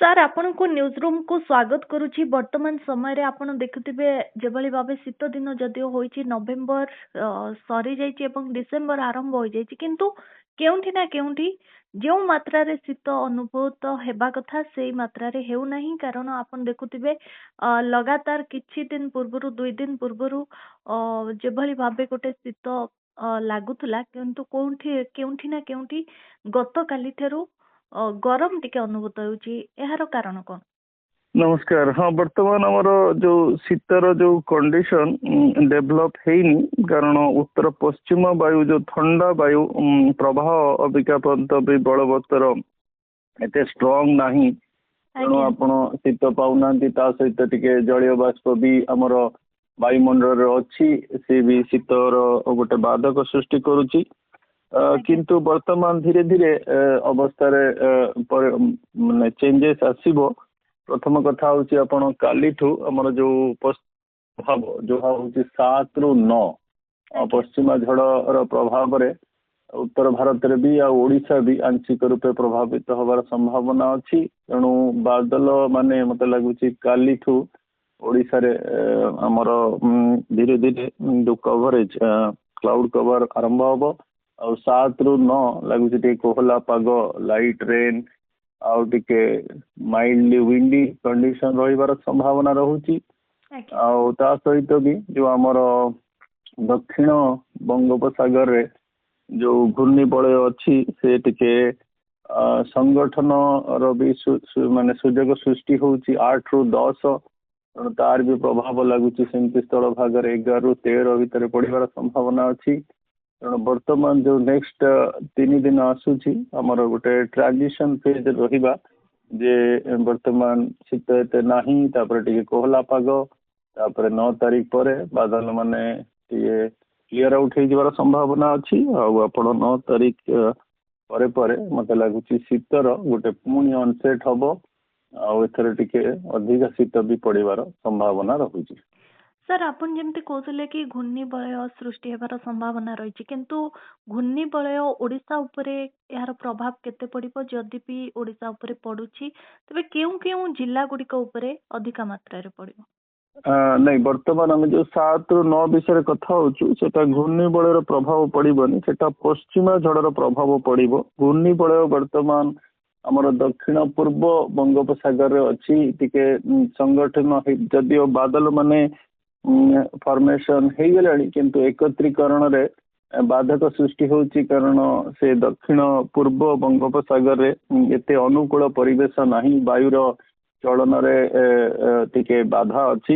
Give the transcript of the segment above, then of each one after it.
Sir ଆପଣଙ୍କୁ news ରୁମକୁ ସ୍ୱାଗତ କରୁଛି। ବର୍ତ୍ତମାନ ସମୟରେ ଆପଣ ଦେଖୁଥିବେ ଯେଭଳି ଭାବେ ଶୀତ ଦିନ ଯଦିଓ ହୋଇଛି, ନଭେମ୍ବର ସରିଯାଇଛି ଏବଂ ଡିସେମ୍ବର ଆରମ୍ଭ ହୋଇଯାଇଛି, କିନ୍ତୁ କେଉଁଠି ନା କେଉଁଠି ଯେଉଁ ମାତ୍ରାରେ ଶୀତ ଅନୁଭୂତ ହେବା କଥା ସେଇ ମାତ୍ରାରେ ହେଉନାହିଁ। କାରଣ ଆପଣ ଦେଖୁଥିବେ ଲଗାତାର କିଛି ଦିନ ପୂର୍ବରୁ 2 ଦିନ ପୂର୍ବରୁ ଯେଭଳି ଭାବେ ଗୋଟେ ଶୀତ ଲାଗୁଥିଲା, କିନ୍ତୁ କେଉଁଠି ନା କେଉଁଠି ଗତକାଲି ଠାରୁ ଗରମ ଟିକେ ଅନୁଭୂତ ହେଉଛି। ଏହାର କାରଣ କଣ? ନମସ୍କାର। ହଁ, ବର୍ତ୍ତମାନ ଆମର ଯୋଉ ଶୀତର ଯୋଉ କଣ୍ଡିସନ ଡେଭଲପ ହେଇନି, କାରଣ ଉତ୍ତର ପଶ୍ଚିମ ବାୟୁ ଯୋଉ ଥଣ୍ଡା ବାୟୁ ପ୍ରବାହ ଅବିକା ପର୍ଯ୍ୟନ୍ତ ବି ବଳବତ୍ତର ଏତେ ଷ୍ଟ୍ରଙ୍ଗ ନାହିଁ। ତେଣୁ ଆଜ୍ଞା ଆପଣ ଶୀତ ପାଉନାହାନ୍ତି। ତା ସହିତ ଟିକେ ଜଳୀୟ ବାଷ୍ପ ବି ଆମର ବାୟୁମଣ୍ଡଳରେ ଅଛି, ସେ ବି ଶୀତର ଗୋଟେ ବାଧକ ସୃଷ୍ଟି କରୁଛି। କିନ୍ତୁ ବର୍ତ୍ତମାନ ଧୀରେ ଧୀରେ ଅବସ୍ଥାରେ ମାନେ ଚେଞ୍ଜେସ୍ ଆସିବ। ପ୍ରଥମ କଥା ହଉଛି ଆପଣ କାଲିଠୁ ଆମର ଯୋଉ ପ୍ରଭାବ ଯୋଉ ହଉଛି 7 ରୁ 9 ପଶ୍ଚିମା ଝଡର ପ୍ରଭାବରେ ଉତ୍ତର ଭାରତରେ ବି ଆଉ ଓଡିଶା ବି ଆଂଶିକ ରୂପେ ପ୍ରଭାବିତ ହବାର ସମ୍ଭାବନା ଅଛି। ତେଣୁ ବାଦଲ ମାନେ ମତେ ଲାଗୁଛି କାଲିଠୁ ଓଡିଶାରେ ଆମର ଧୀରେ ଧୀରେ ଯୋଉ କଭରେଜ କ୍ଲାଉଡ କଭର ଆରମ୍ଭ ହବ। ଆଉ 7 ରୁ 9 ଲାଗୁଛି ଟିକେ କୋହଲା ପାଗ, ଲାଇଟ ରେନ୍ ଆଉ ଟିକେ ମାଇଲ୍ଡଲି ୱିଣ୍ଡି କଣ୍ଡିସନ ରହିବାର ସମ୍ଭାବନା ରହୁଛି। ଆଉ ତା ସହିତ ବି ଯୋଉ ଆମର ଦକ୍ଷିଣ ବଙ୍ଗୋପସାଗରରେ ଯୋଉ ଘୂର୍ଣ୍ଣିବଳୟ ଅଛି, ସେ ଟିକେ ସଂଗଠନର ବି ମାନେ ସୁଯୋଗ ସୃଷ୍ଟି ହଉଛି 8 ରୁ 10। ତେଣୁ ତାର ବି ପ୍ରଭାବ ଲାଗୁଛି ସେମିତି ସ୍ଥଳ ଭାଗରେ 11 ରୁ 13 ଭିତରେ ପଡିବାର ସମ୍ଭାବନା ଅଛି। ତେଣୁ ବର୍ତ୍ତମାନ ଯୋଉ ନେକ୍ସଟ 3 ଦିନ ଆସୁଛି, ଆମର ଗୋଟେ ଟ୍ରାନଜିସନ ଫେଜ ରହିବା, ଯେ ବର୍ତ୍ତମାନ ଶୀତ ଏତେ ନାହିଁ, ତାପରେ ଟିକେ କୋହଲା ପାଗ, ତାପରେ 9 ତାରିଖ ପରେ ବାଦଲ ମାନେ ଟିକେ କ୍ଲିୟର ଆଉଟ୍ ହେଇଯିବାର ସମ୍ଭାବନା ଅଛି। ଆଉ ଆପଣ 9 ତାରିଖ ପରେ ପରେ ମତେ ଲାଗୁଛି ଶୀତର ଗୋଟେ ପୁଣି ଅନସେଟ୍ ହବ। ଆଉ ଏଥର ଟିକେ ଅଧିକ ଶୀତ ବି ପଡିବାର ସମ୍ଭାବନା ରହୁଛି। ସାର୍, ଆପଣ ଯେମିତି କହୁଥିଲେ କି ଘୂର୍ଣ୍ଣିବଳୟ ସୃଷ୍ଟି ହେବାର ସମ୍ଭାବନା ରହିଛି, କିନ୍ତୁ ଘୂର୍ଣ୍ଣିବଳୟ ଓଡ଼ିଶା ଉପରେ ଏହାର ପ୍ରଭାବ କେତେ ପଡ଼ିବ? ଯଦି ବି ଓଡ଼ିଶା ଉପରେ ପଡୁଛି, ତେବେ କେଉଁ କେଉଁ ଜିଲ୍ଲା ଗୁଡିକ ଉପରେ ଅଧିକ ମାତ୍ରାରେ ପଡ଼ିବ? ନାଇଁ, ବର୍ତ୍ତମାନ ଆମେ ଯୋଉ 7 ରୁ 9 ବିଷୟରେ କଥା ହଉଛୁ, ସେଟା ଘୂର୍ଣ୍ଣିବଳୟର ପ୍ରଭାବ ପଡିବନି, ସେଟା ପଶ୍ଚିମା ଝଡର ପ୍ରଭାବ ପଡିବ। ଘୂର୍ଣ୍ଣିବଳୟ ବର୍ତ୍ତମାନ ଆମର ଦକ୍ଷିଣ ପୂର୍ବ ବଙ୍ଗୋପସାଗରରେ ଅଛି। ଟିକେ ସଂଗଠନ ଯଦିଓ ବାଦଲ ମାନେ ଫର୍ମେସନ ହେଇଗଲାଣି, କିନ୍ତୁ ଏକତ୍ରୀକରଣରେ ବାଧକ ସୃଷ୍ଟି ହଉଛି। କାରଣ ସେ ଦକ୍ଷିଣ ପୂର୍ବ ବଙ୍ଗୋପସାଗରରେ ଏତେ ଅନୁକୂଳ ପରିବେଶ ନାହିଁ, ବାୟୁର ଚଳନରେ ଟିକେ ବାଧା ଅଛି।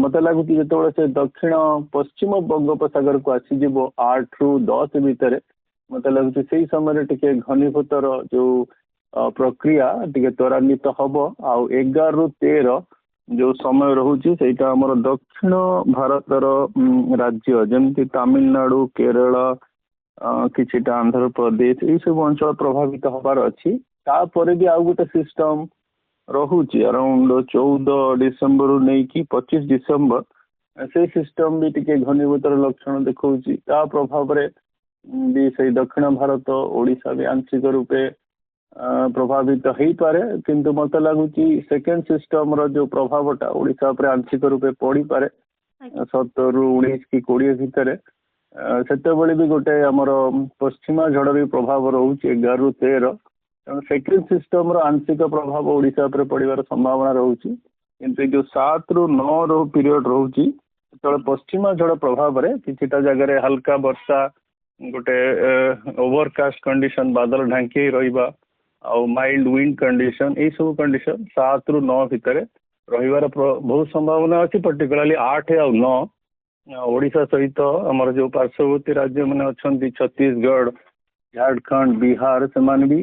ମତେ ଲାଗୁଛି ଯେତେବେଳେ ସେ ଦକ୍ଷିଣ ପଶ୍ଚିମ ବଙ୍ଗୋପସାଗରକୁ ଆସିଯିବ 8 ରୁ 10 ଭିତରେ, ମତେ ଲାଗୁଛି ସେଇ ସମୟରେ ଟିକେ ଘନୀଭୂତର ଯୋଉ ପ୍ରକ୍ରିୟା ଟିକେ ତ୍ୱରାନ୍ୱିତ ହବ। ଆଉ 11 ରୁ 13 ଯୋଉ ସମୟ ରହୁଛି, ସେଇଟା ଆମର ଦକ୍ଷିଣ ଭାରତର ରାଜ୍ୟ ଯେମିତି ତାମିଲନାଡୁ, କେରଳ, କିଛିଟା ଆନ୍ଧ୍ରପ୍ରଦେଶ, ଏଇ ସବୁ ଅଞ୍ଚଳ ପ୍ରଭାବିତ ହବାର ଅଛି। ତାପରେ ବି ଆଉ ଗୋଟେ ସିଷ୍ଟମ ରହୁଛି ଅରାଉଣ୍ଡ 14 ଡିସେମ୍ବରରୁ ନେଇକି 25 ଡିସେମ୍ବର, ସେ ସିଷ୍ଟମ ବି ଟିକେ ଘନୀଭୂତର ଲକ୍ଷଣ ଦେଖଉଛି। ତା ପ୍ରଭାବରେ ବି ସେଇ ଦକ୍ଷିଣ ଭାରତ, ଓଡିଶା ବି ଆଂଶିକ ରୂପେ ପ୍ରଭାବିତ ହେଇପାରେ। କିନ୍ତୁ ମତେ ଲାଗୁଛି ସେକେଣ୍ଡ ସିଷ୍ଟମର ଯୋଉ ପ୍ରଭାବଟା ଓଡିଶା ଉପରେ ଆଂଶିକ ରୂପେ ପଡିପାରେ 17 ରୁ 19 କି 20 ଭିତରେ। ସେତେବେଳେ ବି ଗୋଟେ ଆମର ପଶ୍ଚିମା ଝଡର ବି ପ୍ରଭାବ ରହୁଛି 11 ରୁ 13। ତେଣୁ ସେକେଣ୍ଡ ସିଷ୍ଟମର ଆଂଶିକ ପ୍ରଭାବ ଓଡିଶା ଉପରେ ପଡିବାର ସମ୍ଭାବନା ରହୁଛି। କିନ୍ତୁ ଯୋଉ 7 ରୁ 9 ର ପିରିୟଡ ରହୁଛି, ସେତେବେଳେ ପଶ୍ଚିମା ଝଡ ପ୍ରଭାବରେ କିଛିଟା ଜାଗାରେ ହାଲକା ବର୍ଷା, ଗୋଟେ ଓଭରକାଷ୍ଟ କଣ୍ଡିସନ, ବାଦଲ ଢାଙ୍କି ରହିବା, ଆଉ ମାଇଲ୍ଡ ୱିଣ୍ଡ କଣ୍ଡିସନ, ଏଇ ସବୁ କଣ୍ଡିସନ 7 ରୁ 9 ଭିତରେ ରହିବାର ବହୁତ ସମ୍ଭାବନା ଅଛି। ପର୍ଟିକୁଲାରଲି 8 ଆଉ 9 ଓଡିଶା ସହିତ ଆମର ଯୋଉ ପାର୍ଶ୍ୱବର୍ତ୍ତୀ ରାଜ୍ୟ ମାନେ ଅଛନ୍ତି, ଛତିଶଗଡ, ଝାଡଖଣ୍ଡ, ବିହାର, ସେମାନେ ବି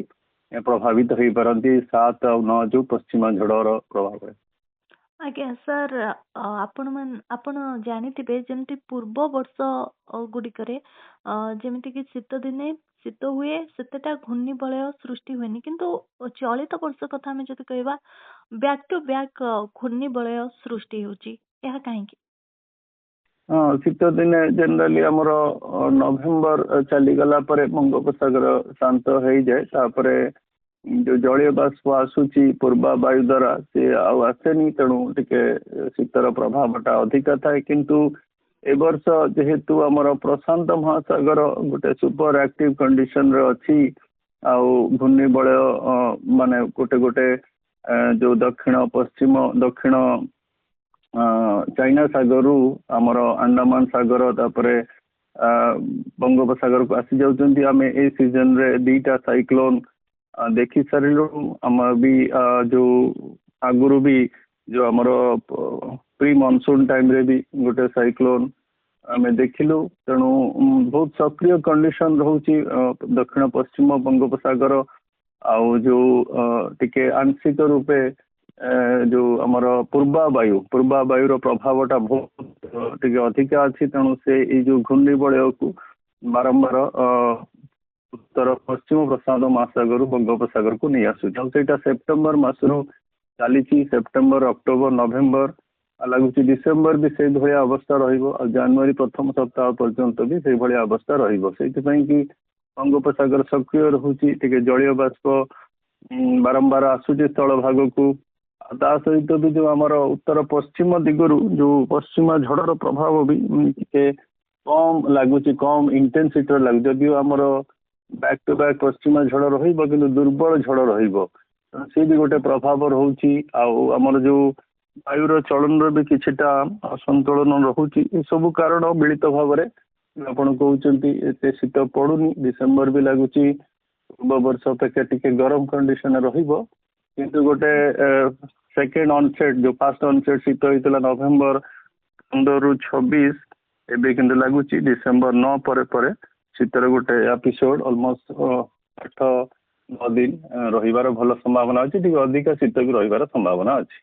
ପ୍ରଭାବିତ ହେଇପାରନ୍ତି 7 ଆଉ 9 ଯୋଉ ପଶ୍ଚିମା ଝଡର ପ୍ରଭାବରେ। ଆଜ୍ଞା ସାର୍, ଆପଣ ଜାଣିଥିବେ ଯେମିତି ପୂର୍ବ ବର୍ଷ ଗୁଡିକରେ ଯେମିତିକି ଶୀତ ଦିନେ ଶୀତ ହୁଏ, ସେତେଟା ଘୂର୍ଣ୍ଣିବଳୟ ସୃଷ୍ଟି ହୁଏନି, କିନ୍ତୁ ଚଳିତ ବର୍ଷ କଥା ଆମେ ଯଦି କହିବା, ବ୍ୟାକ୍ ଟୁ ବ୍ୟାକ୍ ଘୂର୍ଣ୍ଣିବଳୟ ସୃଷ୍ଟି ହେଉଛି। ଏହା କାହିଁକି? ହଁ, ଶୀତ ଦିନେ ଜେନେରାଲି ଆମର ନଭେମ୍ବର ଚାଲିଗଲା ପରେ ବଙ୍ଗୋପସାଗର ଶାନ୍ତ ହେଇଯାଏ। ତାପରେ जो जलीय बाष्प आसूची पूर्वा वायु द्वारा सी आसेनी तेणु टिके शीतर प्रभावटा अधिका थाए किंतु ए वर्ष जेहेतु आमर प्रशांत महासागर गोटे सुपर एक्टिव कंडीशन रे अच्छी आउ घूर्णिबलय माने गोटे गोटे जो दक्षिण पश्चिम दक्षिण चाइना सागर आमर अंडमान सागर तापरे बंगोपसागर को आसी जाउछन्ती आमे ए सीजन रे दीटा साइक्लोन देखि सारिलु आम भी जो आगुरु भी जो आमर प्री मानसून टाइम रे भी गोटे साइक्लोन आमे देखिलु तेणु बहुत सक्रिय कंडीशन रहउची दक्षिण पश्चिम बंगोपसागर आउ जो टिके आंशिक रूपे जो आमर पूर्वा वायु प्रभावटा बहुत टिके अधिका अच्छी तेणु से ये जो घूर्णिबलय को बारंबार उत्तर पश्चिम प्रशांत महासागर बंगोपसागर को नहीं आसूटा सेप्टेम्बर मासरू चली सेप्टेम्बर अक्टोबर नवेम्बर लगुच डिसेम्बर भी से भाया अवस्था रही प्रथम सप्ताह पर्यंत भी से भाया अवस्था रही बंगोपसागर सक्रिय रोचे जलीय बाष्प बारंबार आसूची स्थल भाग को ता सहित भी जो आमर उत्तर पश्चिम दिगरु जो पश्चिमा झड़र प्रभाव भी टिके कम लगुच कम इंटेंसिटी लगे जदिव आमर बैक टू बैक पश्चिमा झड़ रही दुर्बल झड़ सी भी गोटे प्रभाव रोचे आमर जो वायुर चलन भी किछिटा असंतुलन रोचे सब कारण मिलित भाव में आपड़ कहते एत शीत पड़ुनी डिसेम्बर भी लगुच पूर्व वर्ष अपेक्षा टिके गरम कंडीशन किंतु गोटे सेकेंड ऑनसेट जो फास्ट ऑनसेट शीत होता नवेम्बर 15 ରୁ 26 एबे किंतु लगुच डिसेम्बर 9 पर शीतर गोटे एपिसोड ऑलमोस्ट 8-9 दिन रहिबार भल संभावना अच्छी अधिका शीत भी रहिबार संभावना अच्छी।